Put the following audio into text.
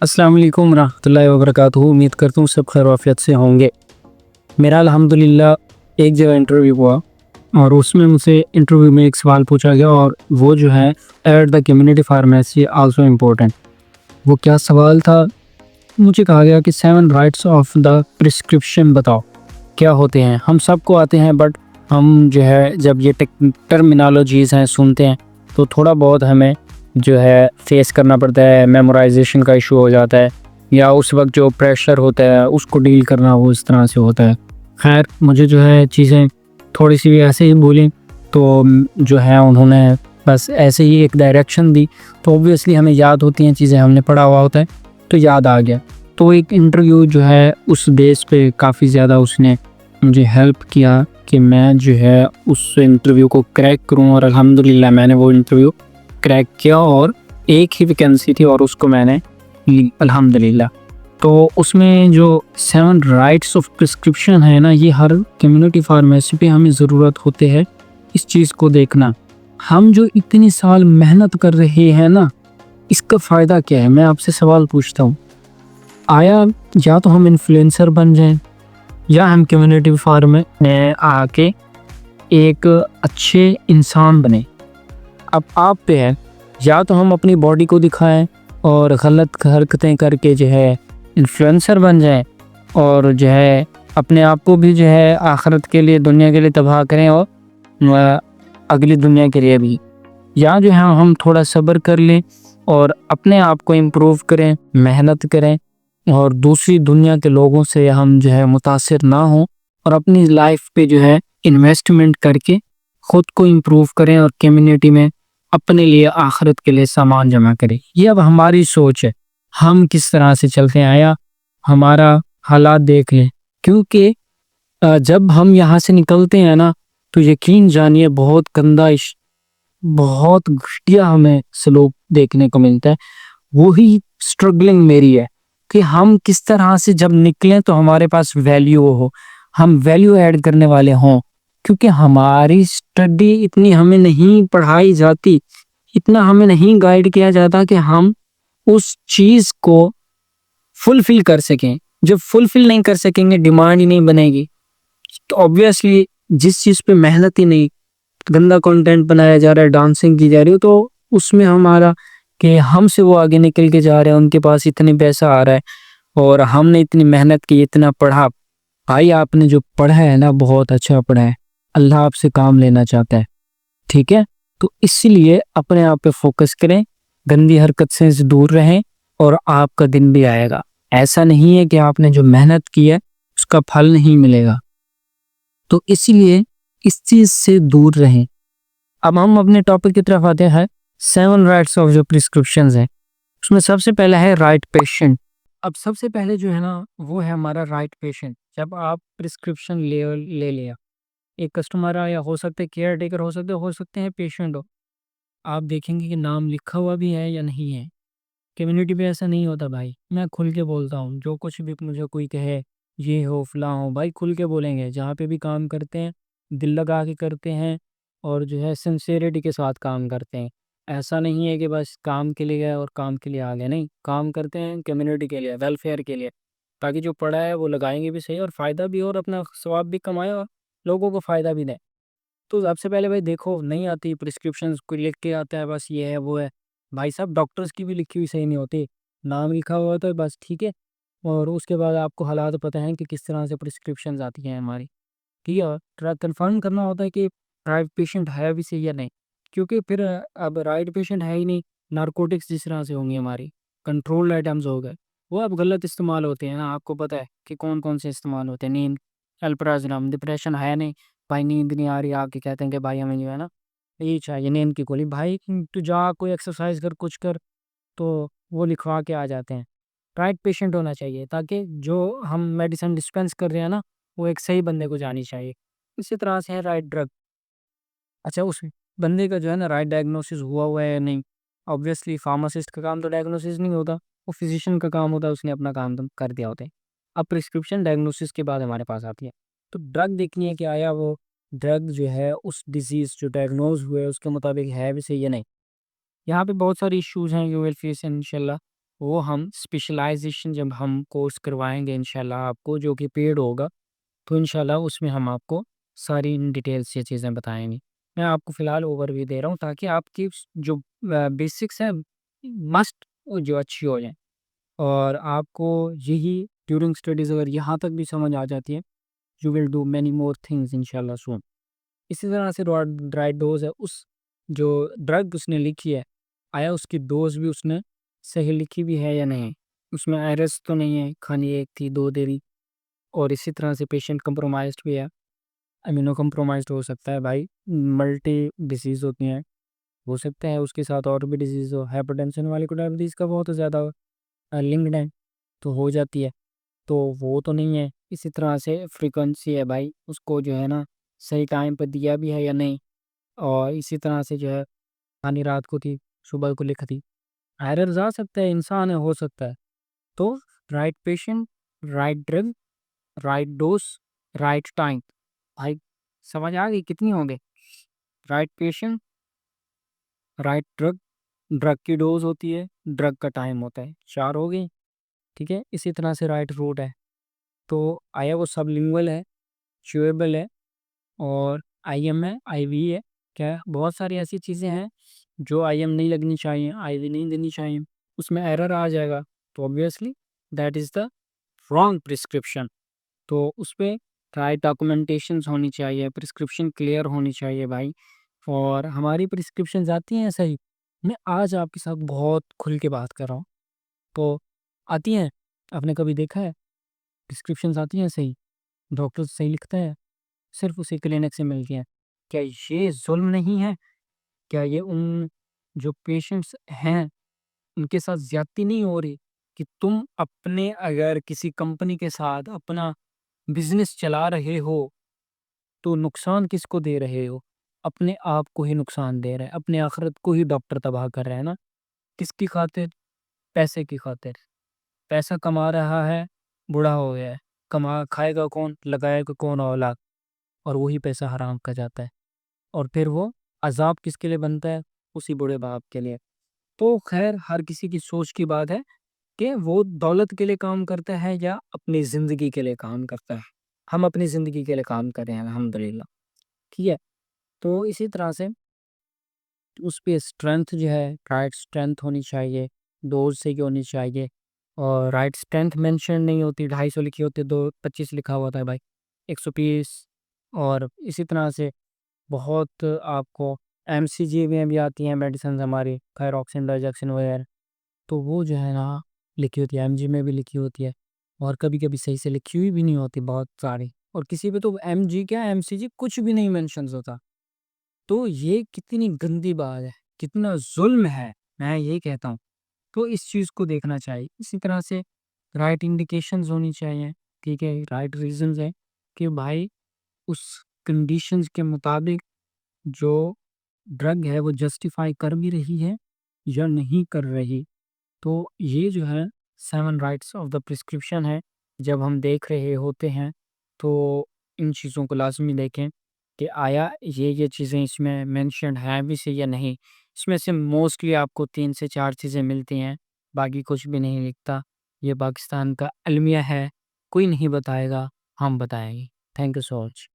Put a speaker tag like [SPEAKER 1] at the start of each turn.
[SPEAKER 1] अस्सलाम वालेकुम रहमतुल्लाहि व बरकातुहू। उम्मीद करता हूँ सब खैर आफियत से होंगे। मेरा अल्हम्दुलिल्लाह एक जगह इंटरव्यू हुआ और उसमें मुझसे इंटरव्यू में एक सवाल पूछा गया और वो जो है at the community pharmacy also important. वो क्या सवाल था? मुझे कहा गया कि 7 राइट्स ऑफ द प्रिस्क्रिप्शन बताओ क्या होते हैं। हम सबको आते हैं बट हम जो है जब ये टर्मिनोलॉजीज़ हैं सुनते हैं तो थोड़ा बहुत हमें जो है फेस करना पड़ता है। मेमोराइजेशन का इशू हो जाता है या उस वक्त जो प्रेशर होता है उसको डील करना वो इस तरह से होता है। खैर मुझे जो है चीज़ें थोड़ी सी ऐसे ही बोली तो जो है उन्होंने बस ऐसे ही एक डायरेक्शन दी तो ऑब्वियसली हमें याद होती हैं चीज़ें, हमने पढ़ा हुआ होता है तो याद आ गया। तो एक इंटरव्यू जो है उस बेस पे काफ़ी ज़्यादा उसने मुझे हेल्प किया कि मैं जो है उस इंटरव्यू को क्रैक करूं और अल्हम्दुलिल्लाह मैंने वो इंटरव्यू क्रैक किया और एक ही वैकेंसी थी और उसको मैंने ली अल्हम्दुलिल्लाह। तो उसमें जो 7 राइट्स ऑफ प्रिस्क्रिप्शन है ना, ये हर कम्युनिटी फार्मेसी पे हमें ज़रूरत होते है इस चीज़ को देखना। हम जो इतनी साल मेहनत कर रहे हैं ना, इसका फ़ायदा क्या है? मैं आपसे सवाल पूछता हूँ। आया या तो हम इन्फ्लुएंसर बन जाएं या हम कम्युनिटी फार्म में आके एक अच्छे इंसान बने। अब आप पे है, या तो हम अपनी बॉडी को दिखाएं और गलत हरकतें करके जो है इन्फ्लुएंसर बन जाएं और जो है अपने आप को भी जो है आखिरत के लिए दुनिया के लिए तबाह करें और अगली दुनिया के लिए भी, या जो है हम थोड़ा सब्र कर लें और अपने आप को इम्प्रूव करें, मेहनत करें और दूसरी दुनिया के लोगों से हम जो है मुतासिर ना हों और अपनी लाइफ पे जो है इन्वेस्टमेंट करके खुद को इम्प्रूव करें और कम्युनिटी में अपने लिए आखिरत के लिए सामान जमा करें। ये अब हमारी सोच है, हम किस तरह से चलते हैं या हमारा हालात देख लें। क्योंकि जब हम यहाँ से निकलते हैं ना तो यकीन जानिए बहुत गंदा बहुत घटिया हमें सलूक देखने को मिलता है। वही स्ट्रगलिंग मेरी है कि हम किस तरह से जब निकलें तो हमारे पास वैल्यू हो, हम वैल्यू ऐड करने वाले हों। क्योंकि हमारी स्टडी इतनी हमें नहीं पढ़ाई जाती, इतना हमें नहीं गाइड किया जाता कि हम उस चीज को फुलफिल कर सकें। जब फुलफिल नहीं कर सकेंगे डिमांड ही नहीं बनेगी तो ऑब्वियसली जिस चीज पे मेहनत ही नहीं, गंदा कंटेंट बनाया जा रहा है, डांसिंग की जा रही है, तो उसमें हमारा कि हमसे वो आगे निकल के जा रहे हैं, उनके पास इतने पैसा आ रहा है और हमने इतनी मेहनत की, इतना पढ़ा। भाई आपने जो पढ़ा है ना बहुत अच्छा पढ़ा है, अल्लाह आपसे काम लेना चाहता है, ठीक है? तो इसलिए अपने आप पे फोकस करें, गंदी हरकत से दूर रहें और आपका दिन भी आएगा। ऐसा नहीं है कि आपने जो मेहनत की है उसका फल नहीं मिलेगा। तो इसीलिए इस चीज से दूर रहें। अब हम अपने टॉपिक की तरफ आते हैं। 7 राइट्स ऑफ जो प्रिस्क्रिप्शन है उसमें सबसे पहला है राइट पेशेंट। अब सबसे पहले जो है ना वो है हमारा राइट पेशेंट। जब आप प्रिस्क्रिप्शन ले लिया, एक कस्टमर आया, हो सकता है केयर टेकर हो सकते हैं पेशेंट हो, आप देखेंगे कि नाम लिखा हुआ भी है या नहीं है। कम्युनिटी पे ऐसा नहीं होता भाई, मैं खुल के बोलता हूँ, जो कुछ भी मुझे कोई कहे ये हो फलां हो, भाई खुल के बोलेंगे। जहाँ पे भी काम करते हैं दिल लगा के करते हैं और जो है सिंसेरिटी के साथ काम करते हैं। ऐसा नहीं है कि बस काम के लिए गए और काम के लिए आ गए, नहीं, काम करते हैं कम्युनिटी के लिए, वेलफेयर के लिए, ताकि जो पढ़ा है वो लगाएंगे भी सही और फ़ायदा भी हो और अपना स्वाब भी कमाए और लोगों को फ़ायदा भी दें। तो सबसे पहले भाई देखो, नहीं आती प्रिस्क्रिप्शंस कोई लिख के आता है बस ये है वो है। भाई साहब डॉक्टर्स की भी लिखी हुई सही नहीं होती, नाम लिखा हुआ तो बस ठीक है। और उसके बाद आपको हालात पता है कि किस तरह से प्रिस्क्रिप्शंस आती हैं हमारी, ठीक है। और कंफर्म करना होता है कि राइट पेशेंट है भी सही या नहीं, क्योंकि फिर अब राइट पेशेंट है ही नहीं, नारकोटिक्स जिस तरह से होंगी हमारी, कंट्रोल्ड आइटम्स हो गए, वो अब गलत इस्तेमाल होते हैं ना। आपको पता है कि कौन कौन से इस्तेमाल होते हैं। नींद, अल्प्राजोलम, डिप्रेशन है नहीं, भाई नींद नहीं आ रही, आके कहते हैं कि भाई हमें जो है ना ये चाहिए नींद की गोली। भाई तू जा कोई एक्सरसाइज कर, कुछ कर, तो वो लिखवा के आ जाते हैं। राइट पेशेंट होना चाहिए ताकि जो हम मेडिसिन डिस्पेंस कर रहे हैं ना वो एक सही बंदे को जानी चाहिए। इसी तरह से है राइट ड्रग। अच्छा, उस बंदे का जो है ना राइट डायग्नोसिस हुआ है या नहीं। ऑब्वियसली फार्मासिस्ट का काम तो डायग्नोसिस नहीं होता, वो फिजिशियन का काम होता है, उसने अपना काम तो कर दिया होता है। अब प्रिस्क्रिप्शन डायग्नोसिस के बाद हमारे पास आती है, तो ड्रग देखनी है कि आया वो ड्रग जो है उस डिजीज़ जो डायग्नोज हुए उसके मुताबिक है भी सही या नहीं। यहाँ पे बहुत सारे इश्यूज़ हैं, यू विल फेस इंशाल्लाह, वो हम स्पेशलाइज़ेशन जब हम कोर्स करवाएँगे इंशाल्लाह आपको, जो कि पेड होगा, तो इंशाल्लाह उसमें हम आपको सारी इन डिटेल्स ये चीज़ें बताएँगे। मैं आपको फ़िलहाल ओवरव्यू दे रहा हूँ ताकि आपकी जो बेसिक्स हैं मस्ट जो अच्छी हो जाएँ। और आपको यही ड्यूरिंग स्टडीज़ अगर यहाँ तक भी समझ आ जाती है, you will do many more things इंशाल्लाह सून। इसी तरह से राइट डोज़ है, उस जो ड्रग उसने लिखी है, आया उसकी डोज़ भी उसने सही लिखी भी है या नहीं? उसमें एरर्स तो नहीं है, खाली 1 थी, 2 दे दी। और इसी तरह से पेशेंट कंप्रोमाइज़्ड भी है, इम्यूनो कंप्रोमाइज़्ड हो सकता है भाई, मल्टी डिसीज़ होती हैं, हो सकता है उसके साथ और भी डिसीज़ हो, हाइपरटेंशन वाले को डायबिटीज़ का बहुत ज़्यादा लिंक्ड है, तो हो जाती है, तो वो तो नहीं है। इसी तरह से फ्रीक्वेंसी है भाई, उसको जो है ना सही टाइम पे दिया भी है या नहीं, और इसी तरह से जो है कहानी रात को थी, सुबह को लिखा थी। एरर्स आ सकता है, इंसान है, हो सकता है। तो right patient, right drug, right dose, right time. भाई समझ आ गई कितनी हो गई? Right patient, right drug, drug की डोज़ होती है, ड्रग का टाइम होता है। 4 हो गई, ठीक है? इसी तरह से राइट रूट है। तो आया वो सबलिंगुअल है, च्यूएबल है और आईएम है, आईवी है। क्या है? बहुत सारी ऐसी चीज़ें हैं जो आईएम नहीं लगनी चाहिए, आईवी नहीं देनी चाहिए। उसमें एरर आ जाएगा, तो obviously that is the wrong prescription. तो उसपे राइट डॉक्यूमेंटेशंस होनी चाहिए, प्रिस्क्रिप्शन क्लियर होनी चाहिए भाई। और हमारी प्रिस्क्रिप्शंस आती हैं सही। मैं आज आपके साथ बहुत खुल के बात कर रहा हूँ, तो आती हैं। आपने कभी देखा है प्रिस्क्रिप्शंस आती हैं सही, डॉक्टर सही लिखता है, सिर्फ़ उसी क्लिनिक से मिलती हैं। क्या ये ज़ुल्म नहीं है? क्या ये उन जो पेशेंट्स हैं, उनके साथ ज़्यादती नहीं हो रही? कि तुम अपने अगर किसी कंपनी के साथ अपना बिज़नेस चला रहे हो, तो नुकसान किसको दे रहे हो? अपने आप को ही नुकसान दे रहे हैं, अपने आखिरत को ही डॉक्टर तबाह कर रहे हैं ना? किसकी खातिर? पैसे की खातिर। पैसा कमा रहा है, बूढ़ा हो गया है। कमा खाएगा कौन? लगाएगा कौन औलाद? और वही पैसा हराम का जाता है। और फिर वो अज़ाब किसके लिए बनता है? उसी बूढ़े बाप के लिए। तो ख़ैर हर किसी की सोच की बात है कि वो दौलत के लिए काम करता है या अपनी ज़िंदगी के लिए काम करता है। हम अपनी ज़िंदगी के लिए काम कर रहे हैं अल्हम्दुलिल्लाह, ठीक है? तो इसी तरह से उस पे स्ट्रेंथ जो है, राइट स्ट्रेंथ होनी चाहिए, डोज़ सही होनी चाहिए और राइट स्ट्रेंथ मेंशन नहीं होती, 250 लिखी होती है, 225 लिखा होता है भाई, 120। और इसी तरह से बहुत आपको एमसीजी में भी आती हैं मेडिसिन्स हमारी, थायरॉक्सिन, डाइजैक्सिन वगैरह, तो वो जो है ना लिखी होती है, एमजी में भी लिखी होती है और कभी-कभी सही से लिखी हुई भी नहीं होती बहुत सारी, और किसी पे तो एमजी क्या एमसीजी कुछ भी नहीं मेंशन्स होता। तो ये कितनी गंदी बात है, कितना ज़ुल्म है, मैं यही कहता हूँ। तो इस चीज़ को देखना चाहिए। इसी तरह से राइट इंडिकेशंस होनी चाहिए, ठीक है? राइट रीज़न्स हैं कि भाई उस कंडीशंस के मुताबिक जो ड्रग है वो जस्टिफ़ाई कर भी रही है या नहीं कर रही। तो ये जो है 7 राइट्स ऑफ द प्रिस्क्रिप्शन है, जब हम देख रहे होते हैं, तो इन चीज़ों को लाज़मी देखें कि आया ये चीज़ें इसमें मेंशन्ड हैं भी सही या नहीं। इसमें से मोस्टली आपको 3 से 4 चीज़ें मिलती हैं, बाकी कुछ भी नहीं लिखता। ये पाकिस्तान का अलमिया है, कोई नहीं बताएगा, हम बताएँगे। Thank you so much.